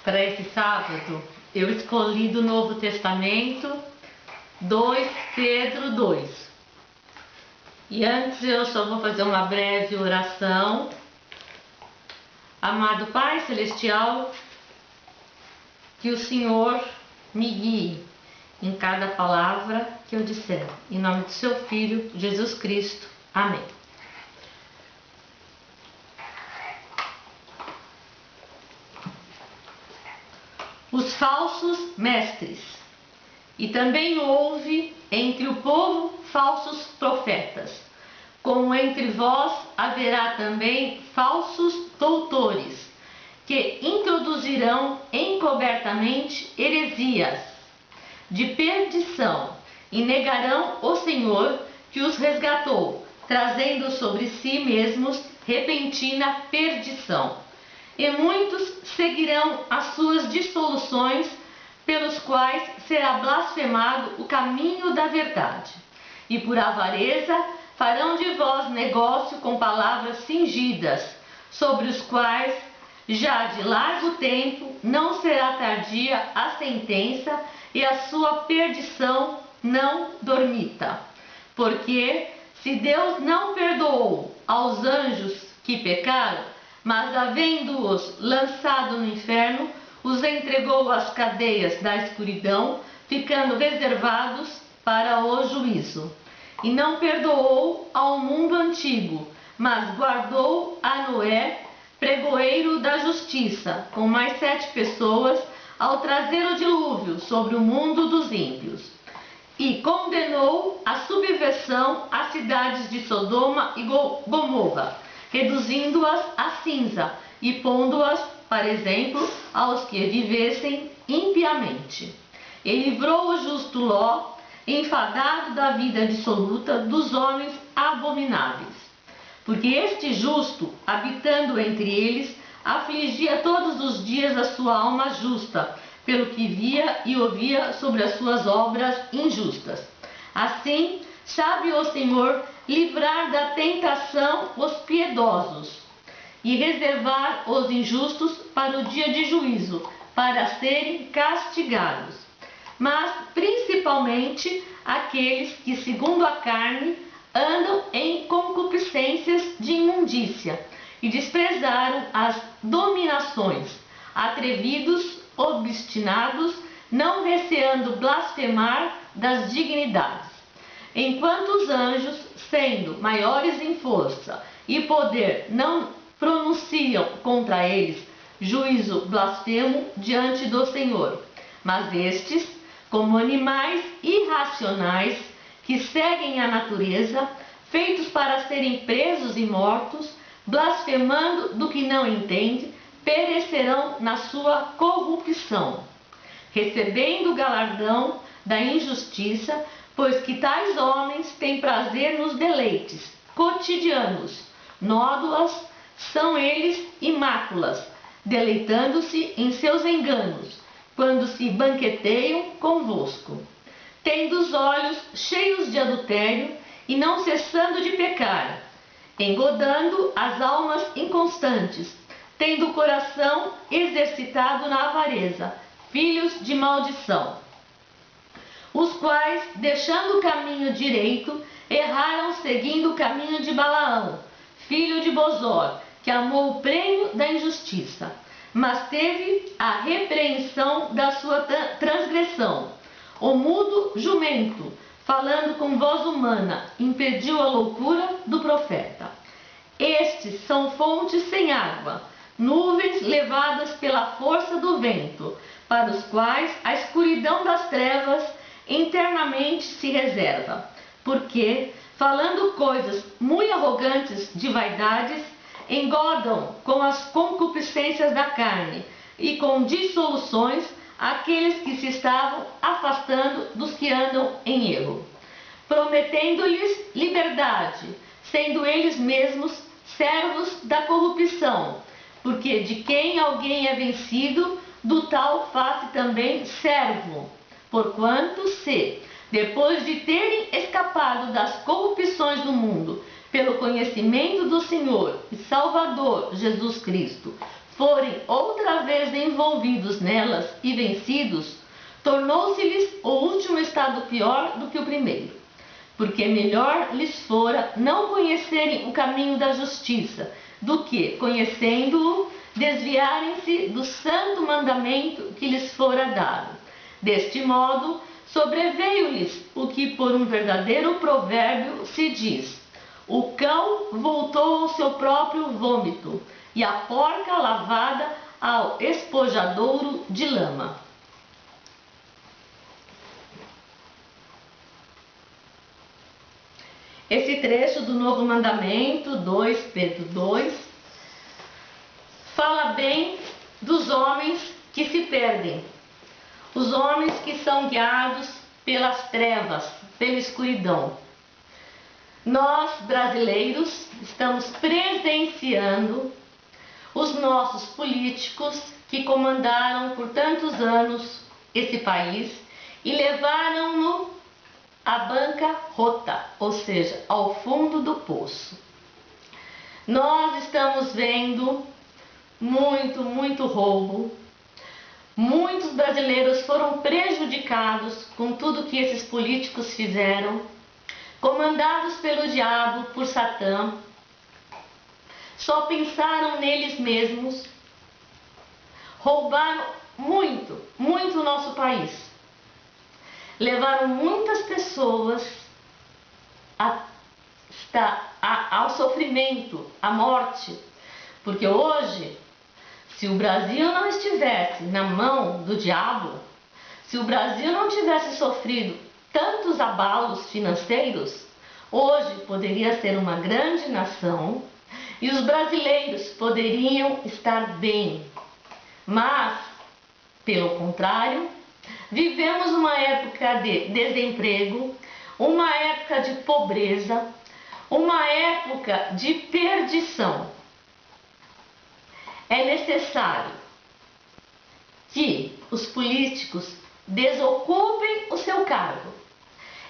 Para esse sábado, eu escolhi do Novo Testamento 2 Pedro 2. E antes eu só vou fazer uma breve oração. Amado Pai Celestial, que o Senhor me guie em cada palavra que eu disser. Em nome do seu Filho, Jesus Cristo. Amém. Os falsos mestres. E também houve entre o povo falsos profetas, como entre vós haverá também falsos doutores, que introduzirão encobertamente heresias de perdição, e negarão o Senhor que os resgatou, trazendo sobre si mesmos repentina perdição. E muitos seguirão as suas dissoluções, pelos quais será blasfemado o caminho da verdade. E por avareza farão de vós negócio com palavras fingidas, sobre os quais já de largo tempo não será tardia a sentença, e a sua perdição não dormita. Porque se Deus não perdoou aos anjos que pecaram, mas havendo-os lançado no inferno, os entregou às cadeias da escuridão, ficando reservados para o juízo. E não perdoou ao mundo antigo, mas guardou a Noé, pregoeiro da justiça, com mais 7 pessoas, ao trazer o dilúvio sobre o mundo dos ímpios. E condenou a subversão às cidades de Sodoma e Gomorra, reduzindo-as a cinza e pondo-as, para exemplo, aos que vivessem impiamente. E livrou o justo Ló, enfadado da vida dissoluta dos homens abomináveis. Porque este justo, habitando entre eles, afligia todos os dias a sua alma justa, pelo que via e ouvia sobre as suas obras injustas. Assim, sabe o Senhor livrar da tentação os piedosos e reservar os injustos para o dia de juízo, para serem castigados. Mas, principalmente, aqueles que, segundo a carne, andam em concupiscências de imundícia e desprezaram as dominações, atrevidos, obstinados, não receando blasfemar das dignidades. Enquanto os anjos, sendo maiores em força e poder, não pronunciam contra eles juízo blasfemo diante do Senhor. Mas estes, como animais irracionais que seguem a natureza, feitos para serem presos e mortos, blasfemando do que não entende, perecerão na sua corrupção, recebendo o galardão da injustiça, pois que tais homens têm prazer nos deleites cotidianos, nódoas são eles e máculas, deleitando-se em seus enganos, quando se banqueteiam convosco, tendo os olhos cheios de adultério e não cessando de pecar, engodando as almas inconstantes, tendo o coração exercitado na avareza, filhos de maldição, os quais, deixando o caminho direito, erraram seguindo o caminho de Balaão, filho de Bosor, que amou o prêmio da injustiça, mas teve a repreensão da sua transgressão. O mudo jumento, falando com voz humana, impediu a loucura do profeta. Estes são fontes sem água, nuvens levadas pela força do vento, para os quais a escuridão das trevas internamente se reserva. Porque, falando coisas muito arrogantes de vaidades, engodam com as concupiscências da carne e com dissoluções aqueles que se estavam afastando dos que andam em erro, prometendo-lhes liberdade, sendo eles mesmos servos da corrupção, porque de quem alguém é vencido, do tal faz também servo, porquanto se, depois de terem escapado das corrupções do mundo, pelo conhecimento do Senhor e Salvador Jesus Cristo, forem outra vez envolvidos nelas e vencidos, tornou-se-lhes o último estado pior do que o primeiro, porque melhor lhes fora não conhecerem o caminho da justiça, do que, conhecendo-o, desviarem-se do santo mandamento que lhes fora dado. Deste modo, sobreveio-lhes o que por um verdadeiro provérbio se diz: o cão voltou ao seu próprio vômito, e a porca lavada ao espojadouro de lama. Esse trecho do Novo Mandamento, 2 Pedro 2, fala bem dos homens que se perdem, os homens que são guiados pelas trevas, pela escuridão. Nós, brasileiros, estamos presenciando os nossos políticos que comandaram por tantos anos esse país e levaram-no à bancarrota, ou seja, ao fundo do poço. Nós estamos vendo muito roubo. Muitos brasileiros foram prejudicados com tudo que esses políticos fizeram, comandados pelo diabo, por Satã. Só pensaram neles mesmos, roubaram muito o nosso país. Levaram muitas pessoas ao sofrimento, à morte, porque hoje, se o Brasil não estivesse na mão do diabo, se o Brasil não tivesse sofrido tantos abalos financeiros, hoje poderia ser uma grande nação e os brasileiros poderiam estar bem. Mas, pelo contrário, vivemos uma época de desemprego, uma época de pobreza, uma época de perdição. É necessário que os políticos desocupem o seu cargo.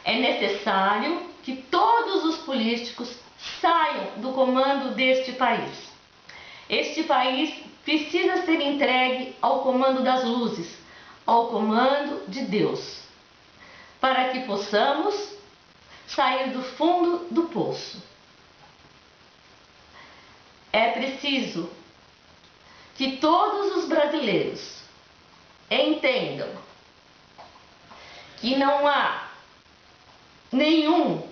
É necessário que todos os políticos saiam do comando deste país. Este país precisa ser entregue ao comando das luzes, ao comando de Deus, para que possamos sair do fundo do poço. É preciso que todos os brasileiros entendam que não há nenhum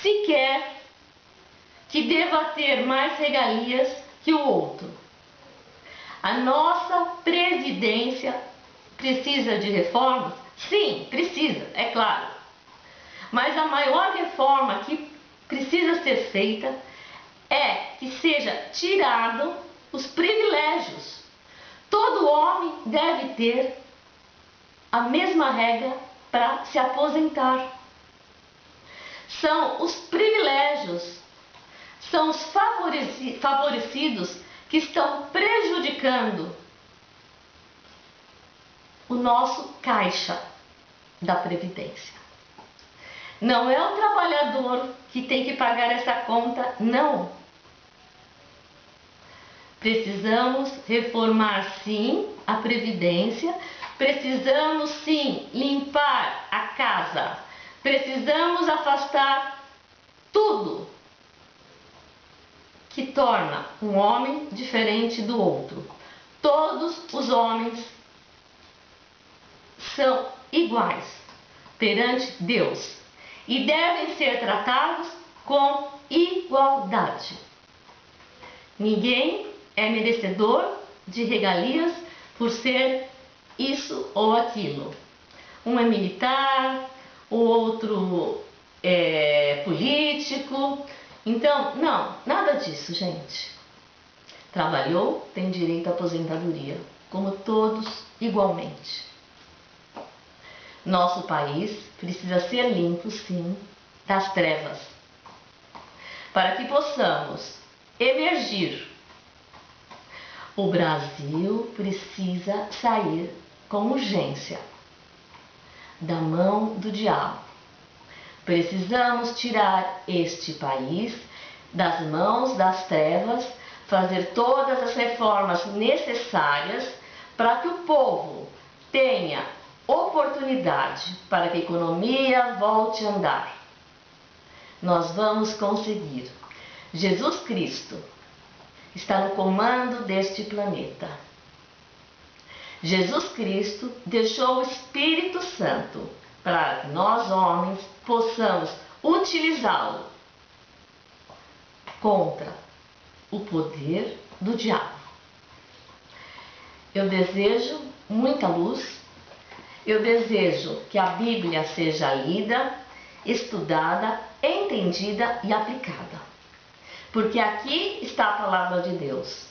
sequer que deva ter mais regalias que o outro. A nossa presidência precisa de reformas? Sim, precisa, é claro. Mas a maior reforma que precisa ser feita é que seja tirado os privilégios. Todo homem deve ter a mesma regra para se aposentar. São os privilégios, são os favorecidos que estão prejudicando o nosso caixa da Previdência. Não é o trabalhador que tem que pagar essa conta, não. Precisamos reformar sim a Previdência, precisamos sim limpar a casa, precisamos afastar tudo que torna um homem diferente do outro. Todos os homens são iguais perante Deus e devem ser tratados com igualdade. Ninguém é merecedor de regalias por ser isso ou aquilo. Um é militar, o outro é político. Então, não, nada disso, gente. Trabalhou, tem direito à aposentadoria, como todos igualmente. Nosso país precisa ser limpo, sim, das trevas, para que possamos emergir. O Brasil precisa sair com urgência da mão do diabo. Precisamos tirar este país das mãos das trevas, fazer todas as reformas necessárias para que o povo tenha oportunidade para que a economia volte a andar. Nós vamos conseguir. Jesus Cristo está no comando deste planeta. Jesus Cristo deixou o Espírito Santo para que nós, homens, possamos utilizá-lo contra o poder do diabo. Eu desejo muita luz, eu desejo que a Bíblia seja lida, estudada, entendida e aplicada. Porque aqui está a palavra de Deus.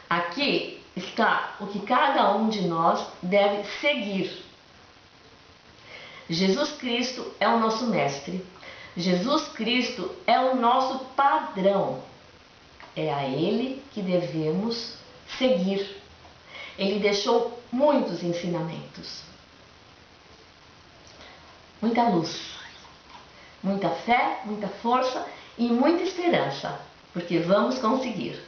Aqui está o que cada um de nós deve seguir. Jesus Cristo é o nosso mestre. Jesus Cristo é o nosso padrão. É a Ele que devemos seguir. Ele deixou muitos ensinamentos. Muita luz, muita fé, muita força e muita esperança, porque vamos conseguir.